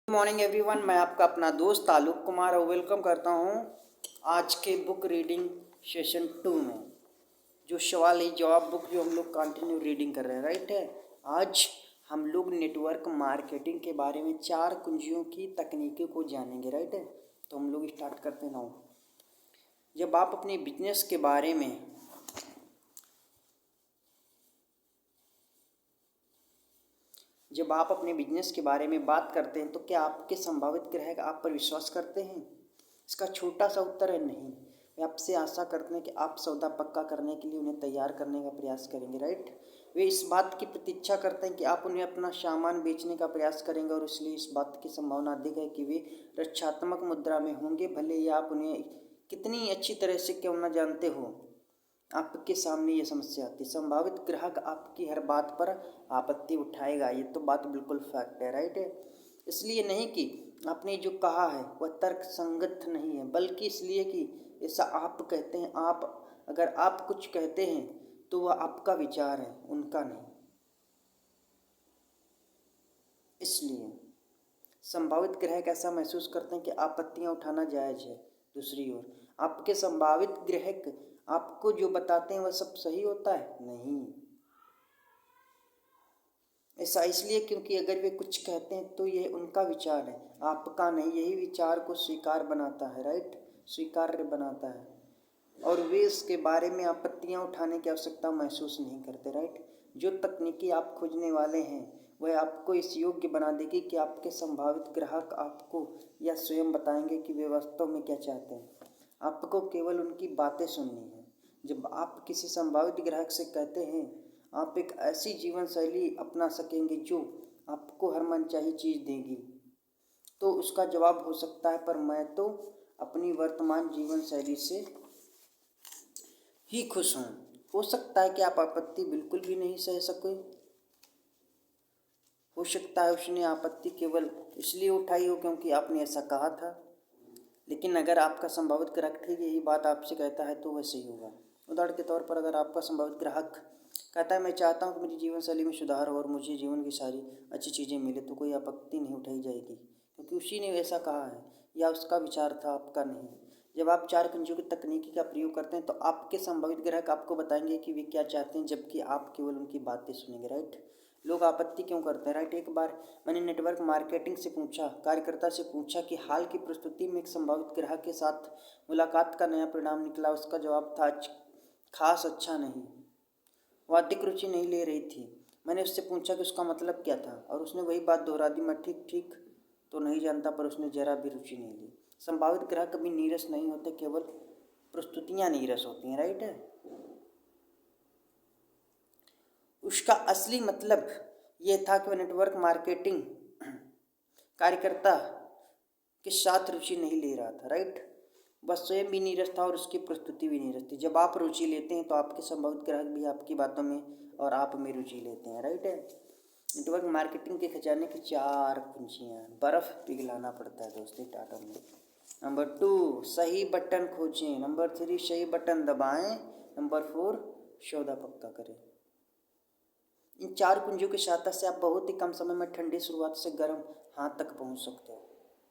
Good morning everyone. मैं आपका अपना दोस्त आलोक कुमार और वेलकम करता हूं आज के बुक रीडिंग सेशन 2 में। जो सवाल है जवाब बुक जो हम लोग कंटिन्यू रीडिंग कर रहे हैं, राइट है। आज हम लोग नेटवर्क मार्केटिंग के बारे में 4 कुंजियों की तकनीकों को जानेंगे, राइट है। तो हम लोग स्टार्ट करते हैं नाउ। जब आप अपने बिजनेस के बारे में बात करते हैं तो क्या आपके संभावित ग्राहक आप पर विश्वास करते हैं? इसका छोटा सा उत्तर है नहीं। वे आपसे आशा करते हैं कि आप सौदा पक्का करने के लिए उन्हें तैयार करने का प्रयास करेंगे, राइट। वे इस बात की प्रतीक्षा करते हैं कि आप उन्हें अपना सामान बेचने का प्रयास करेंगे और इसलिए इस बात की संभावना अधिक है कि वे रक्षात्मक मुद्रा में होंगे, भले ही आप उन्हें कितनी अच्छी तरह से क्यों न जानते हो। आपके सामने ये समस्या आती है, संभावित ग्राहक आपकी हर बात पर आपत्ति उठाएगा। ये तो बात बिल्कुल फैक्ट है, राइट है। इसलिए नहीं कि आपने जो कहा है वह तर्क संगत नहीं है, बल्कि इसलिए कि ऐसा आप कहते हैं। अगर आप कुछ कहते हैं तो वह आपका विचार है, उनका नहीं। इसलिए संभावित ग्राहक ऐसा महसूस करते हैं कि आपत्तियां उठाना जायज है। दूसरी ओर आपके संभावित ग्राहक आपको जो बताते हैं वह सब सही होता है? नहीं। ऐसा इसलिए क्योंकि अगर वे कुछ कहते हैं तो यह उनका विचार है, आपका नहीं। यही विचार को स्वीकार बनाता है, राइट, स्वीकार्य बनाता है, और वे इसके बारे में आपत्तियां उठाने की आवश्यकता महसूस नहीं करते, राइट। जो तकनीकी आप खोजने वाले हैं वह आपको इस योग्य बना देगी कि आपके संभावित ग्राहक आपको या स्वयं बताएंगे कि वे वास्तव में क्या चाहते हैं। आपको केवल उनकी बातें सुननी है। जब आप किसी संभावित ग्राहक से कहते हैं आप एक ऐसी जीवन शैली अपना सकेंगे जो आपको हर मनचाही चीज़ देगी, तो उसका जवाब हो सकता है पर मैं तो अपनी वर्तमान जीवन शैली से ही खुश हूँ। हो सकता है कि आप आपत्ति बिल्कुल भी नहीं सह सके। हो सकता है उसने आपत्ति केवल इसलिए उठाई हो क्योंकि आपने ऐसा कहा था। लेकिन अगर आपका संभावित ग्राहक ठीक यही बात आपसे कहता है तो वह सही होगा। उदाहरण के तौर पर अगर आपका संभावित ग्राहक कहता है मैं चाहता हूँ कि मेरी जीवन शैली में सुधार हो और मुझे जीवन की सारी अच्छी चीज़ें मिले, तो कोई आपत्ति नहीं उठाई जाएगी क्योंकि उसी ने ऐसा कहा है या उसका विचार था, आपका नहीं। जब आप 4 कुंजियों की तकनीकी का प्रयोग करते हैं तो आपके संभावित ग्राहक आपको बताएंगे कि वे क्या चाहते हैं, जबकि आप केवल उनकी बातें सुनेंगे, राइट। लोग आपत्ति क्यों करते हैं, राइट। एक बार मैंने नेटवर्क मार्केटिंग से पूछा, कार्यकर्ता से पूछा कि हाल की प्रस्तुति में एक संभावित ग्राहक के साथ मुलाकात का नया परिणाम निकला। उसका जवाब था खास अच्छा नहीं। वह अधिक रुचि नहीं ले रही थी। मैंने उससे पूछा कि उसका मतलब क्या था और उसने वही बात दोहरा दी। मैं ठीक ठीक तो नहीं जानता, पर उसने जरा भी रुचि नहीं ली। संभावित ग्राहक कभी नीरस नहीं होते, केवल प्रस्तुतियां नीरस होती हैं, राइट है। उसका असली मतलब यह था कि वह नेटवर्क मार्केटिंग कार्यकर्ता के साथ रुचि नहीं ले रहा था, राइट। वह स्वयं भी नीरस था और उसकी प्रस्तुति भी नीरस थी। जब आप रुचि लेते हैं तो आपके संभावित ग्राहक भी आपकी बातों में और आप में रुचि लेते हैं, राइट है। नेटवर्क मार्केटिंग के खजाने की 4 कुंजियाँ। बर्फ़ पिघलाना पड़ता है दोस्तों टाटा में। नंबर 2, सही बटन खोजें। नंबर 3, सही बटन दबाएं। नंबर 4, सौदा पक्का करें। इन 4 कुंजियों की सहायता से आप बहुत ही कम समय में ठंडी शुरुआत से गर्म हाथ तक पहुंच सकते हो।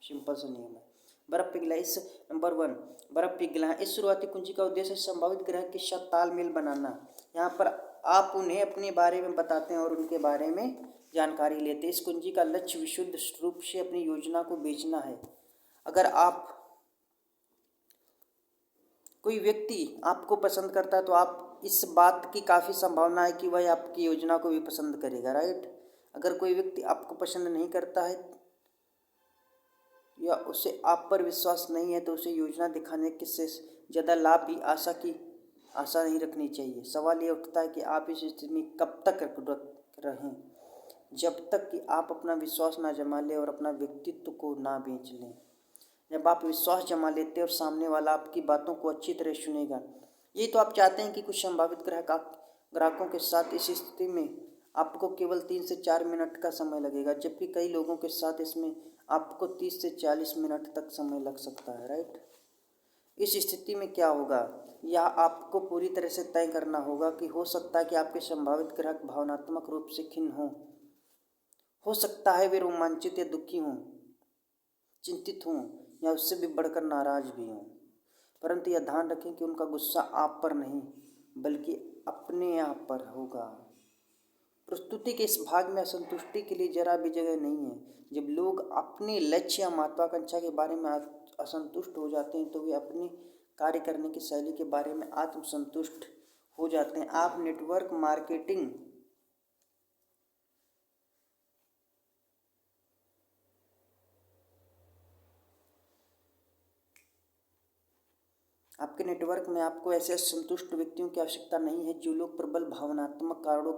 सिंपल सा नियम है। बर्फ पिघला इस नंबर 1, बर्फ पिघला। इस शुरुआती कुंजी का उद्देश्य संभावित ग्राहक के साथ तालमेल बनाना। यहाँ पर आप उन्हें अपने बारे में बताते हैं और उनके बारे में जानकारी लेते हैं। इस कुंजी का लक्ष्य विशुद्ध रूप से अपनी योजना को बेचना है। अगर आप कोई व्यक्ति आपको पसंद करता है तो आप इस बात की काफ़ी संभावना है कि वह आपकी योजना को भी पसंद करेगा, राइट। अगर कोई व्यक्ति आपको पसंद नहीं करता है या उसे आप पर विश्वास नहीं है तो उसे योजना दिखाने के से ज़्यादा लाभ भी आशा नहीं रखनी चाहिए। सवाल ये उठता है कि आप इस स्थिति में कब तक रहें, जब तक कि आप अपना विश्वास ना जमा लें और अपना व्यक्तित्व को ना बेच लें। जब आप विश्वास जमा लेते हैं और सामने वाला आपकी बातों को अच्छी तरह सुनेगा, ये तो आप चाहते हैं कि कुछ संभावित ग्राहकों के साथ इस स्थिति में आपको केवल 3 से 4 मिनट का समय लगेगा, जबकि कई लोगों के साथ इसमें आपको 30 से 40 मिनट तक समय लग सकता है, राइट। इस स्थिति में क्या होगा, यह आपको पूरी तरह से तय करना होगा कि हो सकता है कि आपके संभावित ग्राहक भावनात्मक रूप से खिन्न हो सकता है वे रोमांचित या दुखी हों, चिंतित हों या उससे भी बढ़कर नाराज भी हों, परंतु यह ध्यान रखें कि उनका गुस्सा आप पर नहीं बल्कि अपने आप पर होगा। प्रस्तुति के इस भाग में असंतुष्टि के लिए जरा भी जगह नहीं है। जब लोग अपने लक्ष्य या महत्वाकांक्षा के बारे में असंतुष्ट हो जाते हैं तो वे अपने कार्य करने की शैली के बारे में आत्मसंतुष्ट हो जाते हैं। आप नेटवर्क मार्केटिंग आपके नेटवर्क में आपको ऐसे संतुष्ट व्यक्तियों की आवश्यकता नहीं है। जो लोग प्रबल भावनात्मक कारणों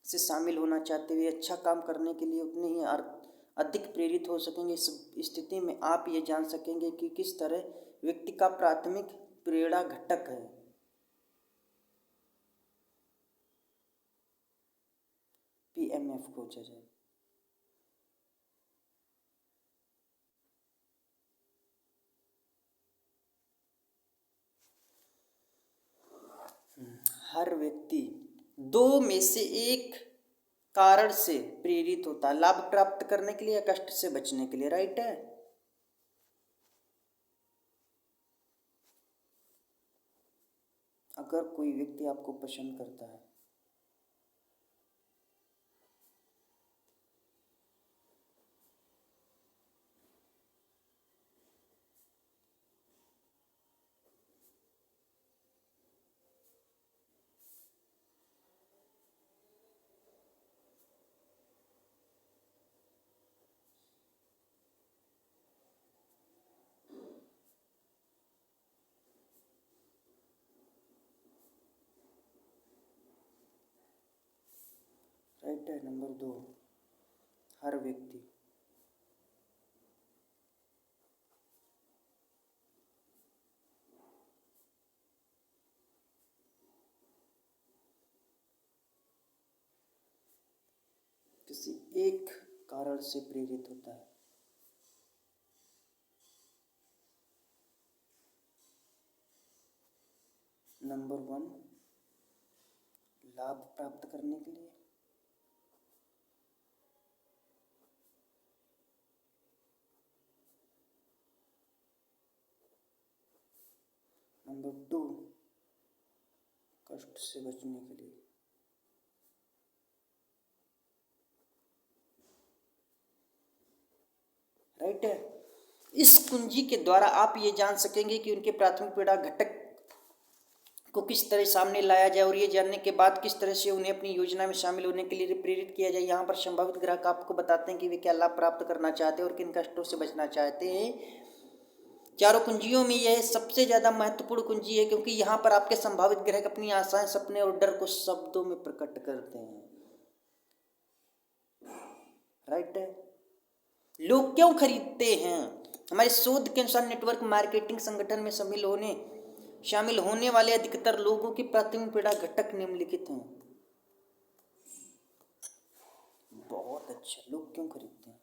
से शामिल होना चाहते हुए अच्छा काम करने के लिए उतने ही अधिक प्रेरित हो सकेंगे। इस स्थिति में आप ये जान सकेंगे कि किस तरह व्यक्ति का प्राथमिक प्रेरणा घटक है। PMF खोजा जाए। हर व्यक्ति दो में से एक कारण से प्रेरित होता है, लाभ प्राप्त करने के लिए या कष्ट से बचने के लिए। राइट है। अगर कोई व्यक्ति आपको पसंद करता है राइट है। नंबर 2, हर व्यक्ति किसी एक कारण से प्रेरित होता है। नंबर 1, लाभ प्राप्त करने के लिए। नंबर 2, कष्ट से बचने के लिए। राइट है। इस कुंजी के द्वारा आप ये जान सकेंगे कि उनके प्राथमिक पीड़ा घटक को किस तरह सामने लाया जाए और ये जानने के बाद किस तरह से उन्हें अपनी योजना में शामिल होने के लिए प्रेरित किया जाए। यहाँ पर संभावित ग्राहक आपको बताते हैं कि वे क्या लाभ प्राप्त करना चाहते हैं और किन कष्टों से बचना चाहते हैं। चारों कुंजियों में यह सबसे ज़्यादा महत्वपूर्ण कुंजी है क्योंकि यहाँ पर आपके संभावित ग्राहक अपनी आशाएं, सपने और डर को शब्दों में प्रकट करते हैं। राइट है। लोग क्यों खरीदते हैं? हमारे शोध के अनुसार नेटवर्क मार्केटिंग संगठन में शामिल होने वाले अधिकतर लोगों की प्राथमिक पीड़ा घटक निम्नलिखित हैं। बहुत अच्छा। लोग क्यों खरीदते हैं?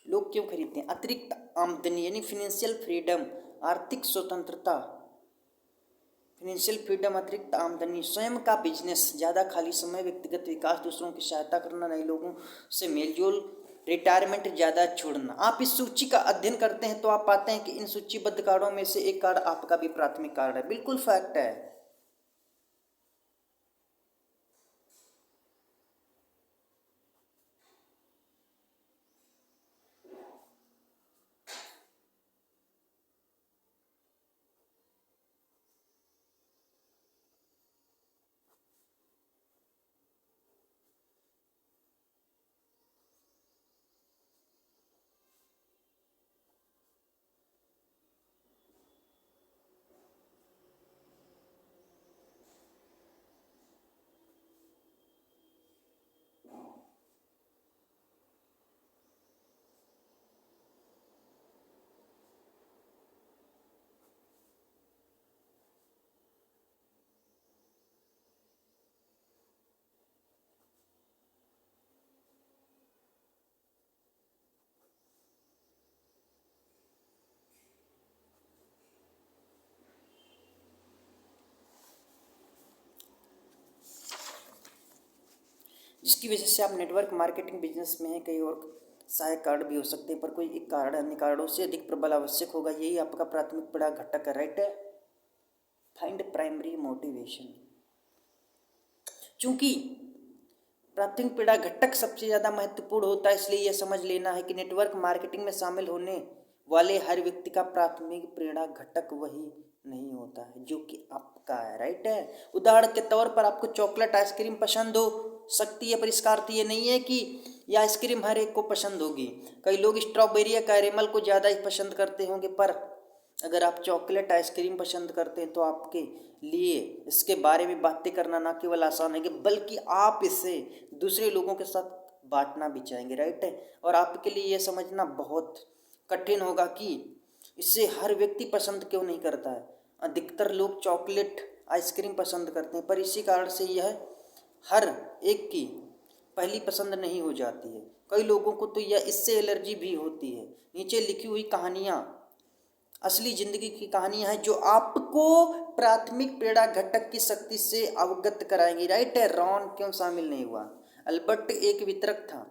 लोग क्यों खरीदते हैं? अतिरिक्त आमदनी यानी फिनेंशियल फ्रीडम, आर्थिक स्वतंत्रता। फिनेंशियल फ्रीडम, अतिरिक्त आमदनी, स्वयं का बिजनेस, ज़्यादा खाली समय, व्यक्तिगत विकास, दूसरों की सहायता करना, नए लोगों से मेलजोल, रिटायरमेंट ज़्यादा छोड़ना। आप इस सूची का अध्ययन करते हैं तो आप पाते हैं कि इन सूचीबद्ध कारणों में से एक कारण आपका भी प्राथमिक कारण है। बिल्कुल फैक्ट है। जिसकी वजह से आप नेटवर्क मार्केटिंग बिजनेस में हैं। कई और सहायक कारण भी हो सकते हैं, पर कोई एक कारण अन्य कारणों से अधिक प्रबल आवश्यक होगा। यही आपका प्राथमिक पड़ा घटक है, राइट है। Find primary motivation. चूंकि प्राथमिक पीड़ा घटक सबसे ज़्यादा महत्वपूर्ण होता है, इसलिए यह समझ लेना है कि नेटवर्क मार्केटिंग में शामिल होने वाले हर व्यक्ति का प्राथमिक प्रेरणा घटक वही नहीं होता है जो कि आपका है, राइट है। उदाहरण के तौर पर आपको चॉकलेट आइसक्रीम पसंद हो सकती है, पर इसका अर्थ ये नहीं है कि यह आइसक्रीम हर एक को पसंद होगी। कई लोग स्ट्रॉबेरी या कैरेमल को ज़्यादा ही पसंद करते होंगे, पर अगर आप चॉकलेट आइसक्रीम पसंद करते हैं तो आपके लिए इसके बारे में बातें करना ना केवल आसान है, बल्कि आप इसे दूसरे लोगों के साथ बांटना भी चाहेंगे, राइट है। और आपके लिए यह समझना बहुत कठिन होगा कि इसे हर व्यक्ति पसंद क्यों नहीं करता है। अधिकतर लोग चॉकलेट आइसक्रीम पसंद करते हैं, पर इसी कारण से यह हर एक की पहली पसंद नहीं हो जाती है। कई लोगों को तो यह इससे एलर्जी भी होती है। नीचे लिखी हुई कहानियाँ असली जिंदगी की कहानियां हैं जो आपको प्राथमिक प्रेरणा घटक की शक्ति से अवगत कराएंगी, राइट है। रॉन क्यों शामिल नहीं हुआ? अल्बर्ट एक वितरक था।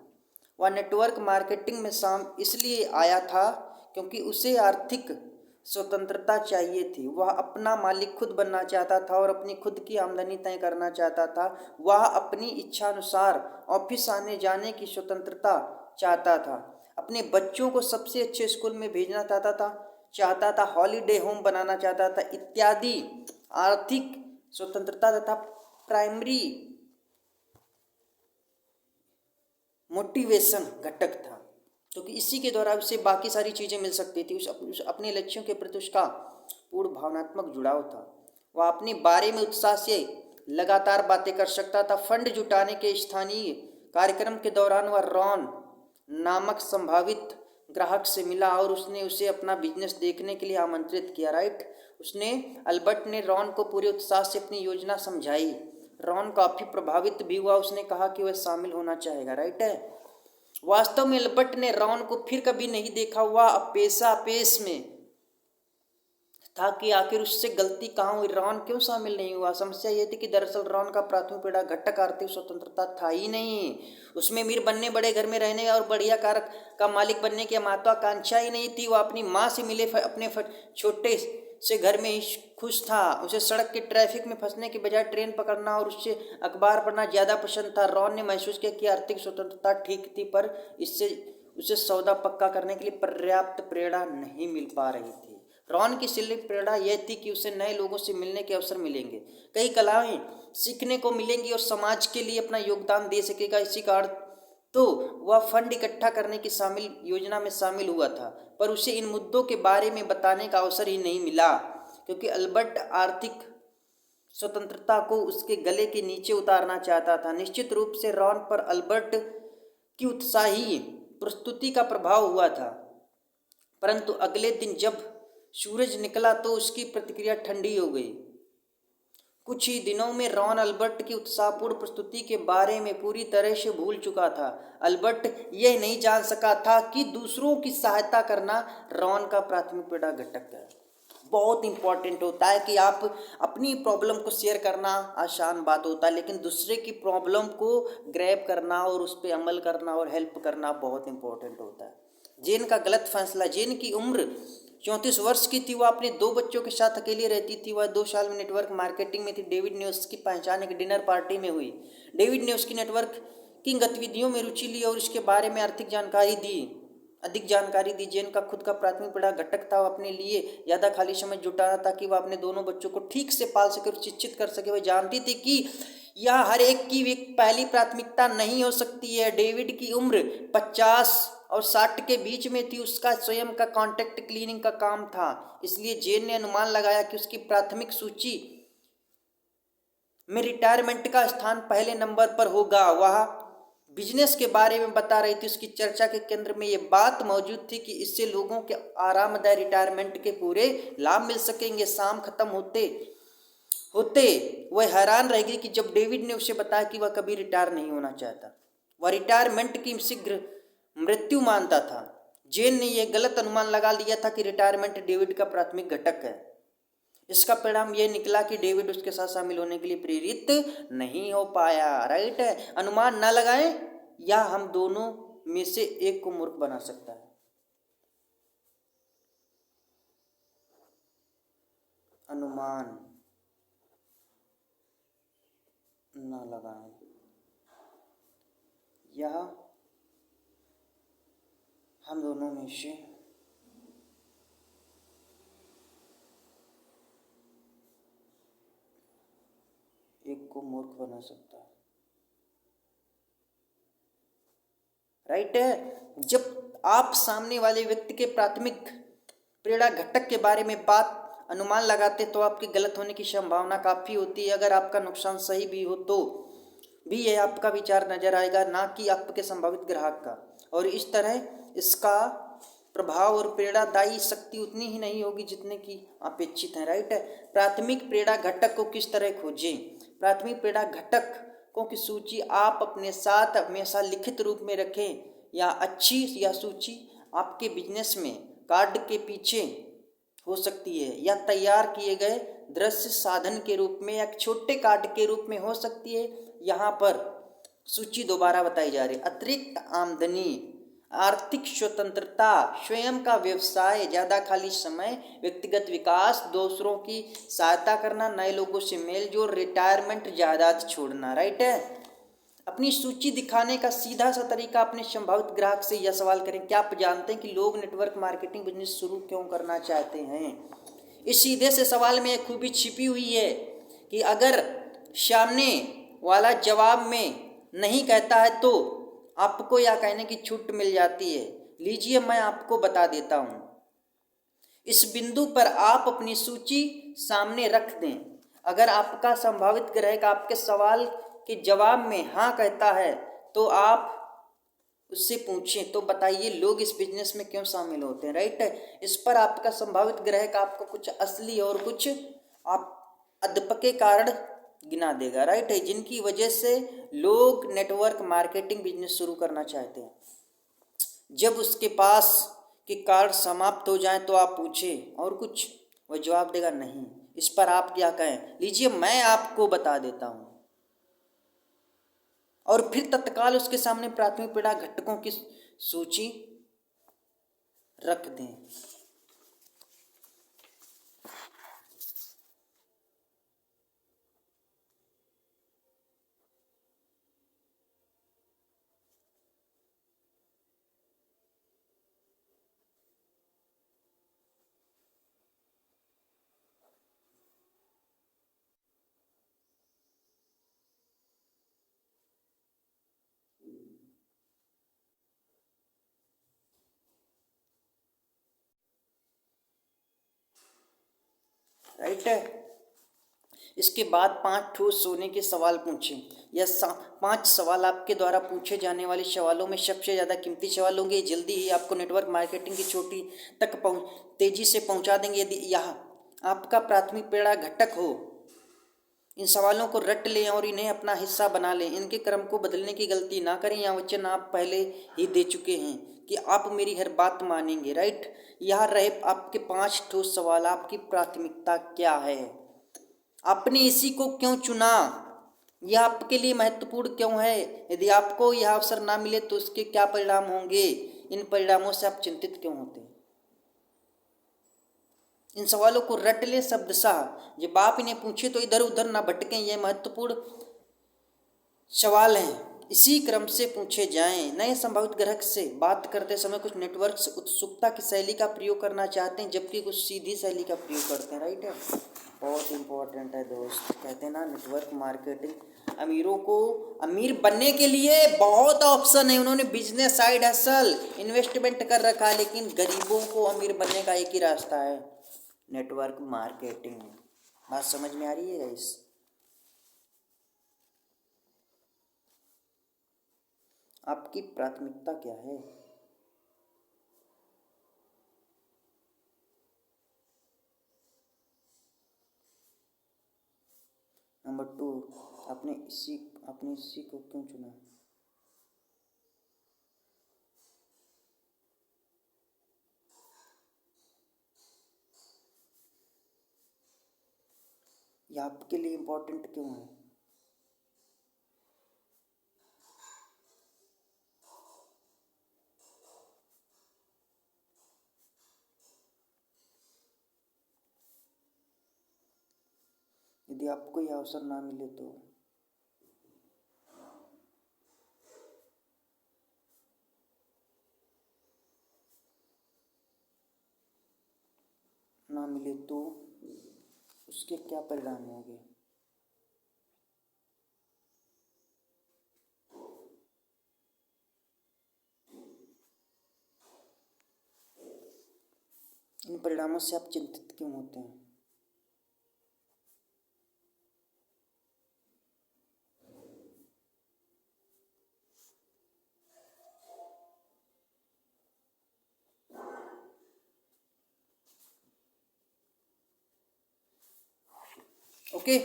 वह नेटवर्क मार्केटिंग में इसलिए आया था क्योंकि उसे आर्थिक स्वतंत्रता चाहिए थी। वह अपना मालिक खुद बनना चाहता था और अपनी खुद की आमदनी तय करना चाहता था। वह अपनी इच्छा अनुसार ऑफिस आने जाने की स्वतंत्रता चाहता था। अपने बच्चों को सबसे अच्छे स्कूल में भेजना चाहता था, हॉलीडे होम बनाना चाहता था इत्यादि। आर्थिक स्वतंत्रता तथा प्राइमरी मोटिवेशन घटक था, क्योंकि इसी के द्वारा उसे बाकी सारी चीज़ें मिल सकती थी। उस अपने लक्ष्यों के प्रति उसका पूर्ण भावनात्मक जुड़ाव था। वह अपने बारे में उत्साह से लगातार बातें कर सकता था। फंड जुटाने के स्थानीय कार्यक्रम के दौरान वह रॉन नामक संभावित ग्राहक से मिला और उसने उसे अपना बिजनेस देखने के लिए आमंत्रित किया, राइट। अल्बर्ट ने रॉन को पूरे उत्साह से अपनी योजना समझाई। रॉन काफ़ी प्रभावित भी हुआ। उसने कहा कि वह शामिल होना चाहेगा, राइट है। वास्तव में अल्बर्ट ने रॉन को फिर कभी नहीं देखा हुआ पेश में था कि आखिर उससे गलती कहाँ हुई, रॉन क्यों शामिल नहीं हुआ। समस्या ये थी कि दरअसल रॉन का प्राथमिक प्रेरणा घटक आर्थिक स्वतंत्रता था ही नहीं। उसमें अमीर बनने, बड़े घर में रहने और बढ़िया कार का मालिक बनने की महत्वाकांक्षा ही नहीं थी। वह अपनी माँ से मिले अपने छोटे से घर में ही खुश था। उसे सड़क के ट्रैफिक में फंसने के बजाय ट्रेन पकड़ना और उससे अखबार पढ़ना ज़्यादा पसंद था। रॉन ने महसूस किया कि आर्थिक स्वतंत्रता ठीक थी, पर इससे उसे सौदा पक्का करने के लिए पर्याप्त प्रेरणा नहीं मिल पा रही थी। रॉन की सिर्फ प्रेरणा यह थी कि उसे नए लोगों से मिलने के अवसर मिलेंगे, कई कलाएं सीखने को मिलेंगी और समाज के लिए अपना योगदान दे सकेगा। इसी कारण तो वह फंड इकट्ठा करने की योजना में शामिल हुआ था, पर उसे इन मुद्दों के बारे में बताने का अवसर ही नहीं मिला, क्योंकि अल्बर्ट आर्थिक स्वतंत्रता को उसके गले के नीचे उतारना चाहता था। निश्चित रूप से रॉन पर अल्बर्ट की उत्साही प्रस्तुति का प्रभाव हुआ था, परंतु अगले दिन जब सूरज निकला तो उसकी प्रतिक्रिया ठंडी हो गई। कुछ ही दिनों में रॉन अल्बर्ट की उत्साहपूर्ण प्रस्तुति के बारे में पूरी तरह से भूल चुका था। अल्बर्ट यह नहीं जान सका था कि दूसरों की सहायता करना रॉन का प्राथमिक प्रेरणा घटक है। बहुत इंपॉर्टेंट होता है कि आप अपनी प्रॉब्लम को शेयर करना आसान बात होता है, लेकिन दूसरे की प्रॉब्लम को ग्रैब करना और उस पर अमल करना और हेल्प करना बहुत इंपॉर्टेंट होता है। जेन का गलत फैसला। जेन की उम्र 34 वर्ष की थी। वह अपने 2 बच्चों के साथ अकेली रहती थी। वह 2 साल में नेटवर्क मार्केटिंग में थी। डेविड ने उसकी पहचान एक डिनर पार्टी में हुई। डेविड ने उसकी नेटवर्किंग गतिविधियों में रुचि ली और इसके बारे में अधिक जानकारी दी। जेन का खुद का प्राथमिक प्रेरणा घटक था। वह अपने लिए ज़्यादा खाली समय जुटाना ताकि वह अपने दोनों बच्चों को ठीक से पाल सके और शिक्षित कर सके। वह जानती थी कि यह हर एक की पहली प्राथमिकता नहीं हो सकती है। डेविड की उम्र 50 और 60 के बीच में थी। उसका स्वयं का कॉन्टैक्ट क्लीनिंग का काम था, इसलिए जेन ने अनुमान लगाया कि उसकी प्राथमिक सूची में रिटायरमेंट का स्थान पहले नंबर पर होगा। वह बिजनेस के बारे में बता रही थी। उसकी चर्चा के केंद्र में यह बात मौजूद थी कि इससे लोगों के आरामदायक रिटायरमेंट के पूरे लाभ मिल सकेंगे। शाम खत्म होते वह हैरान रह गई कि जब डेविड ने उसे बताया कि वह कभी रिटायर नहीं होना चाहता, वह रिटायरमेंट की शीघ्र मृत्यु मानता था। जेन ने यह गलत अनुमान लगा लिया था कि रिटायरमेंट डेविड का प्राथमिक घटक है। इसका परिणाम ये निकला कि डेविड उसके साथ शामिल होने के लिए प्रेरित नहीं हो पाया। राइट है, अनुमान न लगाएं, या हम दोनों में से एक को मूर्ख बना सकता है। अनुमान न लगाएं, या हम दोनों में से एक को मूर्ख बना सकता है। राइट है, जब आप सामने वाले व्यक्ति के प्राथमिक प्रेरणा घटक के बारे में बात अनुमान लगाते तो आपके गलत होने की संभावना काफ़ी होती है। अगर आपका नुकसान सही भी हो तो भी यह आपका विचार नजर आएगा, ना कि आपके संभावित ग्राहक का, और इस तरह इसका प्रभाव और प्रेरणादायी शक्ति उतनी ही नहीं होगी जितने की अपेक्षित है। राइट है, प्राथमिक प्रेरणा घटक को किस तरह खोजें। प्राथमिक प्रेरणा घटकों की सूची आप अपने साथ हमेशा लिखित रूप में रखें, या अच्छी यह सूची आपके बिजनेस में कार्ड के पीछे हो सकती है, या तैयार किए गए दृश्य साधन के रूप में, या छोटे कार्ड के रूप में हो सकती है। यहाँ पर सूची दोबारा बताई जा रही है। अतिरिक्त आमदनी, आर्थिक स्वतंत्रता, स्वयं का व्यवसाय, ज़्यादा खाली समय, व्यक्तिगत विकास, दूसरों की सहायता करना, नए लोगों से मेल जोल, रिटायरमेंट, जायदाद छोड़ना। राइट है, अपनी सूची दिखाने का सीधा सा तरीका अपने संभावित ग्राहक से यह सवाल करें, क्या आप जानते हैं कि लोग नेटवर्क मार्केटिंग बिजनेस शुरू क्यों करना चाहते हैं। इस सीधे से सवाल में एक खूबी छिपी हुई है कि अगर सामने वाला जवाब में नहीं कहता है तो आपको यह कहने की छूट मिल जाती है। लीजिए मैं आपको बता देता हूँ। इस बिंदु पर आप अपनी सूची सामने रख दें। अगर आपका संभावित ग्राहक आपके सवाल के जवाब में हाँ कहता है तो आप उससे पूछें, तो बताइए लोग इस बिजनेस में क्यों शामिल होते हैं। राइट है, इस पर आपका संभावित ग्राहक आपको कुछ असली और कुछ आप अदपके कारण गिना देगा। राइट है, जिनकी वजह से लोग नेटवर्क मार्केटिंग बिजनेस शुरू करना चाहते हैं। जब उसके पास के कार्ड समाप्त हो जाएं तो आप पूछें और कुछ, वह जवाब देगा नहीं। इस पर आप क्या कहें, लीजिए मैं आपको बता देता हूँ, और फिर तत्काल उसके सामने प्राथमिक पीड़ा घटकों की सूची रख दें। राइट है, इसके बाद 5 ठोस सोने के सवाल पूछें। यह 5 सवाल आपके द्वारा पूछे जाने वाले सवालों में सबसे ज़्यादा कीमती सवाल होंगे। जल्दी ही आपको नेटवर्क मार्केटिंग की चोटी तक तेजी से पहुंचा देंगे। यदि यह आपका प्राथमिक प्रेरणा घटक हो, इन सवालों को रट लें और इन्हें अपना हिस्सा बना लें। इनके क्रम को बदलने की गलती ना करें। यह वचन आप पहले ही दे चुके हैं कि आप मेरी हर बात मानेंगे। राइट, यह रहे आपके 5 ठोस सवाल। आपकी प्राथमिकता क्या है, आपने इसी को क्यों चुना, यह आपके लिए महत्वपूर्ण क्यों है, यदि आपको यह अवसर ना मिले तो उसके क्या परिणाम होंगे, इन परिणामों से आप चिंतित क्यों होते हैं। इन सवालों को रट ले शब्दशः। जब आप इन्हें पूछे तो इधर उधर ना भटकें। यह महत्वपूर्ण सवाल हैं, इसी क्रम से पूछे जाएं। नए संभावित ग्राहक से बात करते समय कुछ नेटवर्क्स उत्सुकता की शैली का प्रयोग करना चाहते हैं, जबकि कुछ सीधी शैली का प्रयोग करते हैं। राइट है, बहुत इंपॉर्टेंट है दोस्त। कहते हैं ना नेटवर्क मार्केटिंग अमीरों को अमीर बनने के लिए बहुत ऑप्शन है। उन्होंने बिजनेस साइड हसल इन्वेस्टमेंट कर रखा है, लेकिन गरीबों को अमीर बनने का एक ही रास्ता है, नेटवर्क मार्केटिंग। बात समझ में आ रही है गाइस। आपकी प्राथमिकता क्या है। नंबर 2, आपने इसी को क्यों चुना। ये आपके लिए इम्पोर्टेंट क्यों है? यदि आपको यह अवसर ना मिले तो उसके क्या परिणाम होंगे? इन परिणामों से आप चिंतित क्यों होते हैं? ओके।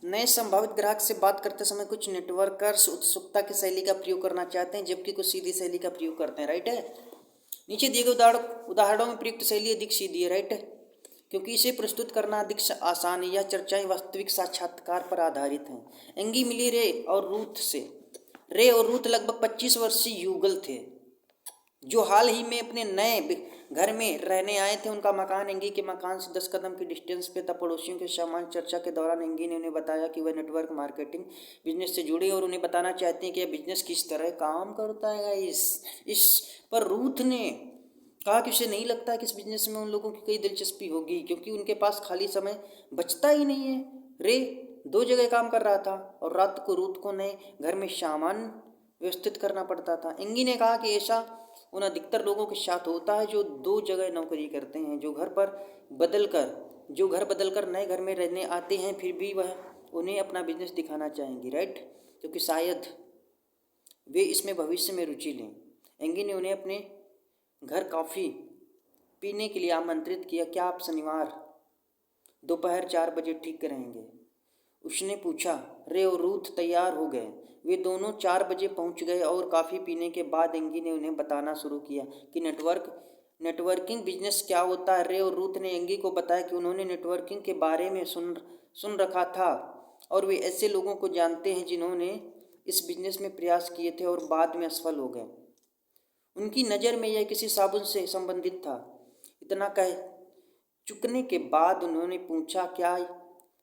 नए संभावित ग्राहक से बात करते समय कुछ नेटवर्कर्स उत्सुकता की शैली का प्रयोग करना चाहते हैं, जबकि कुछ सीधी शैली का प्रयोग करते हैं। राइट है। नीचे दिए गए उदाहरणों में प्रयुक्त शैली अधिक सीधी है। राइट है, क्योंकि इसे प्रस्तुत करना अधिक आसान है। यह चर्चाएं वास्तविक साक्षात्कार पर आधारित हैं। एंगी मिली रे और रूथ लगभग 25 वर्षीय युगल थे जो हाल ही में अपने नए घर में रहने आए थे। उनका मकान एंगी के मकान से 10 कदम की डिस्टेंस पे था। पड़ोसियों के सामान्य चर्चा के दौरान एंगी ने उन्हें बताया कि वह नेटवर्क मार्केटिंग बिजनेस से जुड़े और उन्हें बताना चाहते हैं कि यह बिजनेस किस तरह काम करता है। इस पर रूथ ने कहा कि उसे नहीं लगता कि इस बिजनेस में उन लोगों की कई दिलचस्पी होगी, क्योंकि उनके पास खाली समय बचता ही नहीं है। रे 2 जगह काम कर रहा था और रात को रूथ को नए घर में सामान व्यवस्थित करना पड़ता था। एंगी ने कहा कि ऐसा उन अधिकतर लोगों के साथ होता है जो 2 जगह नौकरी करते हैं, जो घर बदलकर नए घर में रहने आते हैं, फिर भी वह उन्हें अपना बिजनेस दिखाना चाहेंगे। राइट, क्योंकि शायद वे इसमें भविष्य में रुचि लें। एंगी ने उन्हें अपने घर कॉफ़ी पीने के लिए आमंत्रित किया। क्या आप शनिवार दोपहर 4 बजे ठीक रहेंगे? उसने पूछा। रे और रूथ तैयार हो गए। वे दोनों 4 बजे पहुंच गए और कॉफ़ी पीने के बाद एंगी ने उन्हें बताना शुरू किया कि नेटवर्किंग बिजनेस क्या होता है। रे और रूथ ने एंगी को बताया कि उन्होंने नेटवर्किंग के बारे में सुन रखा था और वे ऐसे लोगों को जानते हैं जिन्होंने इस बिजनेस में प्रयास किए थे और बाद में असफल हो गए। उनकी नज़र में यह किसी साबुन से संबंधित था। इतना कह चुकने के बाद उन्होंने पूछा, क्या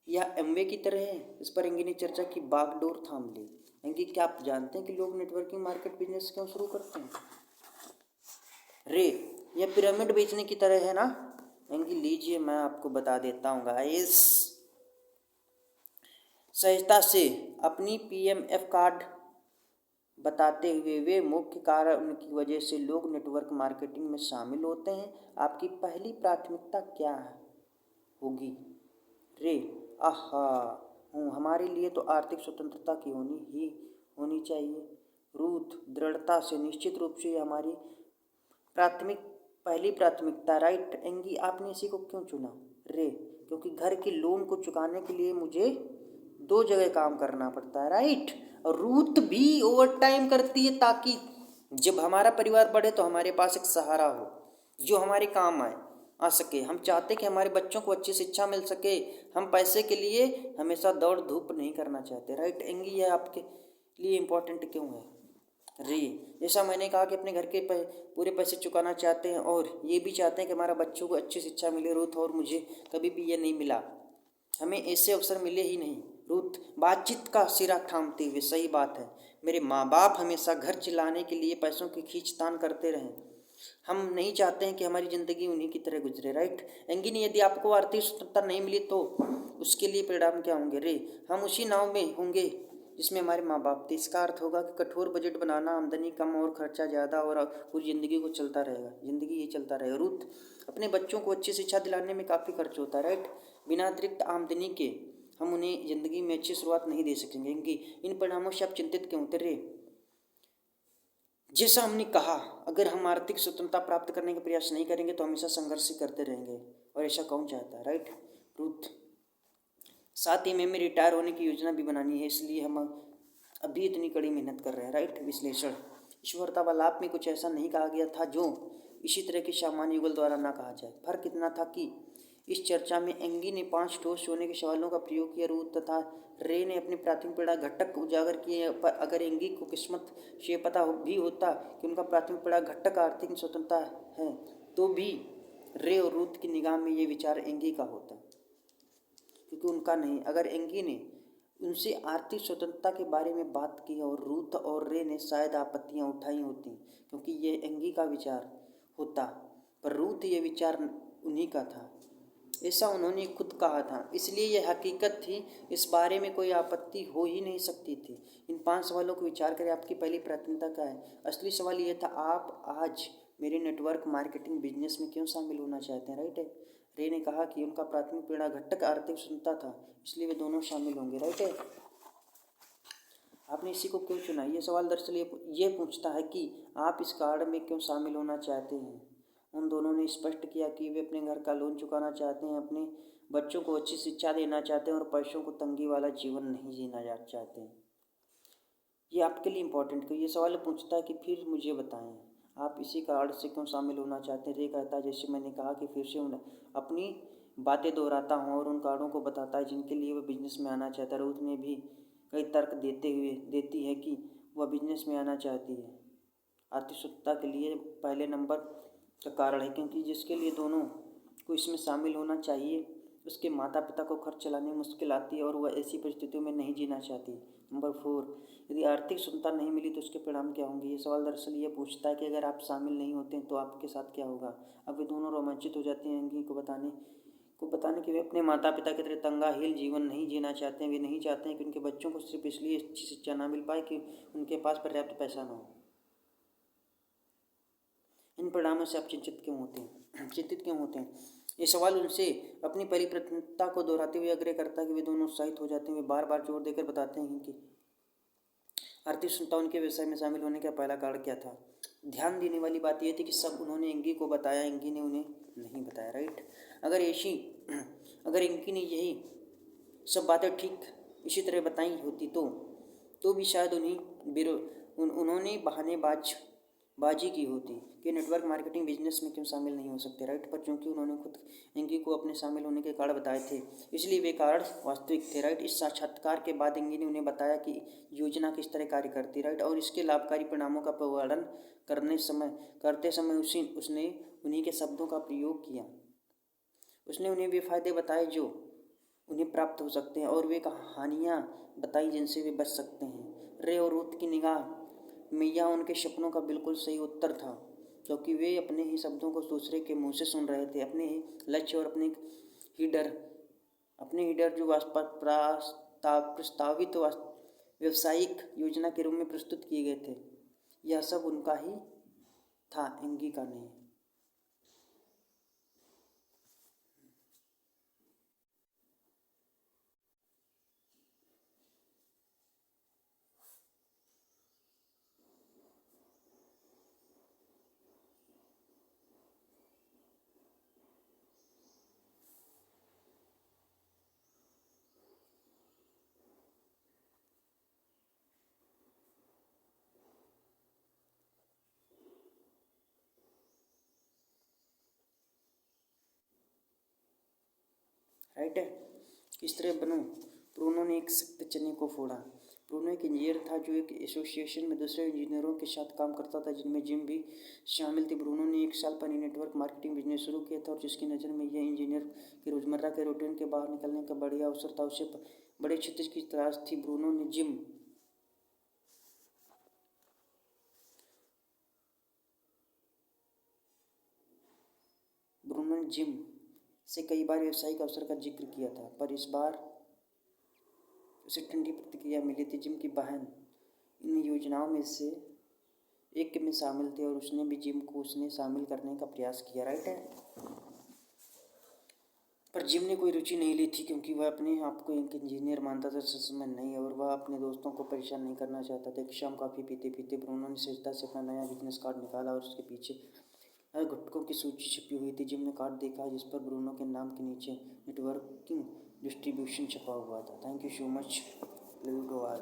यह एमवे की तरह है? इस पर एंगी ने चर्चा की बागडोर थाम ली। एंगी, क्या आप जानते हैं कि लोग नेटवर्किंग मार्केट बिजनेस क्यों शुरू करते हैं? रे, यह पिरामिड बेचने की तरह है ना? एंगी, लीजिए मैं आपको बता देता हूँ गाइस। सहजता से अपनी पीएमएफ कार्ड बताते हुए वे मुख्य कारण उनकी वजह से लोग नेटवर्क मार्केटिंग में शामिल होते हैं। आपकी पहली प्राथमिकता क्या होगी? रे, आहा, हमारे लिए तो आर्थिक स्वतंत्रता की होनी चाहिए। रूथ दृढ़ता से, निश्चित रूप से हमारी पहली प्राथमिकता। राइट एंगी, आपने इसी को क्यों चुना? रे, क्योंकि घर की लोन को चुकाने के लिए मुझे 2 जगह काम करना पड़ता है। राइट, और रूथ भी ओवर टाइम करती है ताकि जब हमारा परिवार बढ़े तो हमारे पास एक सहारा हो जो हमारे काम आ सके। हम चाहते कि हमारे बच्चों को अच्छी शिक्षा मिल सके। हम पैसे के लिए हमेशा दौड़ धूप नहीं करना चाहते। राइट एंगी, यह आपके लिए इम्पोर्टेंट क्यों है? रे, जैसा मैंने कहा कि अपने घर के पूरे पैसे चुकाना चाहते हैं और ये भी चाहते हैं कि हमारा बच्चों को अच्छी शिक्षा मिले। रूथ, और मुझे कभी भी यह नहीं मिला। हमें ऐसे अवसर मिले ही नहीं। रूथ बातचीत का सिरा थामते हुए, सही बात है, मेरे माँ बाप हमेशा घर चलाने के लिए पैसों की खींचतान करते रहे। हम नहीं चाहते हैं कि हमारी ज़िंदगी उन्हीं की तरह गुजरे। राइट एंगी ने, यदि आपको आर्थिक स्वतंत्रता नहीं मिली तो उसके लिए परिणाम क्या होंगे? रे, हम उसी नाव में होंगे जिसमें हमारे माँ बाप थे। इसका अर्थ होगा कि कठोर बजट बनाना, आमदनी कम और खर्चा ज़्यादा, और पूरी ज़िंदगी ये चलता रहेगा। रूथ, अपने बच्चों को अच्छी शिक्षा दिलाने में काफ़ी खर्च होता है। राइट, बिना अतिरिक्त आमदनी के हम उन्हें ज़िंदगी में अच्छी शुरुआत नहीं दे सकेंगे। इनकी इन परिणामों से आप चिंतित क्यों होते? रे, जैसा हमने कहा, अगर हम आर्थिक स्वतंत्रता प्राप्त करने का प्रयास नहीं करेंगे तो हमेशा संघर्ष ही करते रहेंगे, और ऐसा कौन चाहता है? राइट रूथ, साथ ही में रिटायर होने की योजना भी बनानी है, इसलिए हम अभी इतनी कड़ी मेहनत कर रहे हैं। राइट विश्लेषण, इस वार्तालाप में कुछ ऐसा नहीं कहा गया था जो इसी तरह के सामान्य युगल द्वारा ना कहा जाए। फर्क इतना था कि इस चर्चा में एंगी ने 5 ठोस सोने के सवालों का प्रयोग किया। रूथ तथा रे ने अपने प्राथमिक परिणाम घटक उजागर किए। पर अगर एंगी को किस्मत से पता भी होता कि उनका प्राथमिक परिणाम घटक आर्थिक स्वतंत्रता है, तो भी रे और रूथ की निगाह में ये विचार एंगी का होता, क्योंकि उनका नहीं। अगर एंगी ने उनसे आर्थिक स्वतंत्रता के बारे में बात की और रूथ और रे ने शायद आपत्तियां उठाई होती, क्योंकि ये एंगी का विचार होता, पर रूथ ये विचार उन्हीं का था, ऐसा उन्होंने खुद कहा था। इसलिए यह हकीकत थी, इस बारे में कोई आपत्ति हो ही नहीं सकती थी। इन 5 सवालों को विचार करें। आपकी पहली प्राथमिकता क्या है? असली सवाल ये था, आप आज मेरे नेटवर्क मार्केटिंग बिजनेस में क्यों शामिल होना चाहते हैं, राइट है। रे ने कहा कि उनका प्राथमिक प्रेरणा घटक आर्थिक स्वतंत्रता था, इसलिए वे दोनों शामिल होंगे, राइट है। आपने इसी को क्यों चुना? ये सवाल दरअसल ये पूछता है कि आप इस कार्ड में क्यों शामिल होना चाहते हैं। उन दोनों ने स्पष्ट किया कि वे अपने घर का लोन चुकाना चाहते हैं, अपने बच्चों को अच्छी शिक्षा देना चाहते हैं और पैसों को तंगी वाला जीवन नहीं जीना चाहते हैं। ये आपके लिए इम्पोर्टेंट है। ये सवाल पूछता है कि फिर मुझे बताएं, आप इसी कार्ड से क्यों शामिल होना चाहते हैं। रे कहता है, जैसे मैंने कहा कि फिर से अपनी बातें दोहराता हूँ और उन कार्डों को बताता है जिनके लिए वह बिजनेस में आना चाहता है। रूथ ने भी कई तर्क देती है कि वह बिजनेस में आना चाहती है। आर्थिक स्वतंत्रता के लिए पहले नंबर का कारण है, क्योंकि जिसके लिए दोनों को इसमें शामिल होना चाहिए, उसके माता पिता को खर्च चलाने में मुश्किल आती है और वह ऐसी परिस्थितियों में नहीं जीना चाहती। नंबर 4, यदि आर्थिक स्वतंत्रता नहीं मिली तो उसके परिणाम क्या होंगे। ये सवाल दरअसल ये पूछता है कि अगर आप शामिल नहीं होते तो आपके साथ क्या होगा। अब वे दोनों रोमांचित हो जाते हैं एंगी को बताने कि वे अपने माता पिता की तरह तंगाहील जीवन नहीं जीना चाहते हैं। वे नहीं चाहते हैं कि उनके बच्चों को सिर्फ इसलिए अच्छी शिक्षा ना मिल पाए कि उनके पास पर्याप्त पैसा ना हो। इन परिणामों से आप चिंतित क्यों होते हैं? ये सवाल उनसे अपनी परिप्रतिनिधता को दोहराते हुए आग्रह करता है कि वे दोनों उत्साहित हो जाते हैं। वे बार बार जोर देकर बताते हैं कि आर्थिक स्वतंत्रता उनके व्यवसाय में शामिल होने का पहला कारण क्या था। ध्यान देने वाली बात यह थी कि सब उन्होंने एंगी को बताया, एंगी ने उन्हें नहीं बताया, राइट। अगर एंगी ने यही सब बातें ठीक इसी तरह बताई होती तो भी शायद उन्होंने बहानेबाजी की होती कि नेटवर्क मार्केटिंग बिजनेस में क्यों शामिल नहीं हो सकते, राइट। पर चूंकि उन्होंने खुद एंगी को अपने शामिल होने के कारण बताए थे, इसलिए वे कारण वास्तविक थे, राइट। इस साक्षात्कार के बाद एंगी ने उन्हें बताया कि योजना किस तरह कार्य करती, राइट, और इसके लाभकारी परिणामों का वर्णन करते समय उसने उन्हीं के शब्दों का प्रयोग किया। उसने उन्हें वे फायदे बताए जो उन्हें प्राप्त हो सकते हैं और वे कहानियाँ बताई जिनसे वे बच सकते हैं। रे और रूथ की निगाह में यह उनके सपनों का बिल्कुल सही उत्तर था, क्योंकि वे अपने ही शब्दों को दूसरे के मुंह से सुन रहे थे। अपने ही लक्ष्य और अपने ही डर जो प्रस्तावित व्यावसायिक योजना के रूप में प्रस्तुत किए गए थे, यह सब उनका ही था, एंगी का नहीं। राइट है। किस तरह बनूं? ब्रूनो ने एक सख्त चने को फोड़ा। ब्रूनो एक इंजीनियर था जो एक एसोसिएशन में दूसरे इंजीनियरों के साथ काम करता था, जिनमें जिम भी शामिल थी। ब्रूनो ने 1 साल पहले नेटवर्क मार्केटिंग बिजनेस शुरू किया था और जिसकी नज़र में यह इंजीनियर के रोजमर्रा के रूटीन के बाहर निकलने का बढ़िया अवसर था। उसे बड़े क्षेत्र की तलाश थी। ब्रूनो ने जिम से कई बार व्यावसायिक अवसर का जिक्र किया था, पर इस बार उसे ठंडी प्रतिक्रिया मिली थी। जिम की बहन इन योजनाओं में से एक में शामिल थी और उसने भी जिम को उसने शामिल करने का प्रयास किया, राइट है। पर जिम ने कोई रुचि नहीं ली थी, क्योंकि वह अपने आप को एक इंजीनियर मानता था, सच में नहीं, और वह अपने दोस्तों को परेशान नहीं करना चाहता था। एक शाम कॉफ़ी पीते पीते ब्रूनो ने सहजता से अपना नया बिजनेस कार्ड निकाला और उसके पीछे घटकों की सूची छिपी हुई थी। जिम ने कार्ड देखा जिस पर ब्रूनो के नाम के नीचे नेटवर्किंग डिस्ट्रीब्यूशन छपा हुआ था। Thank you so much, love you to all.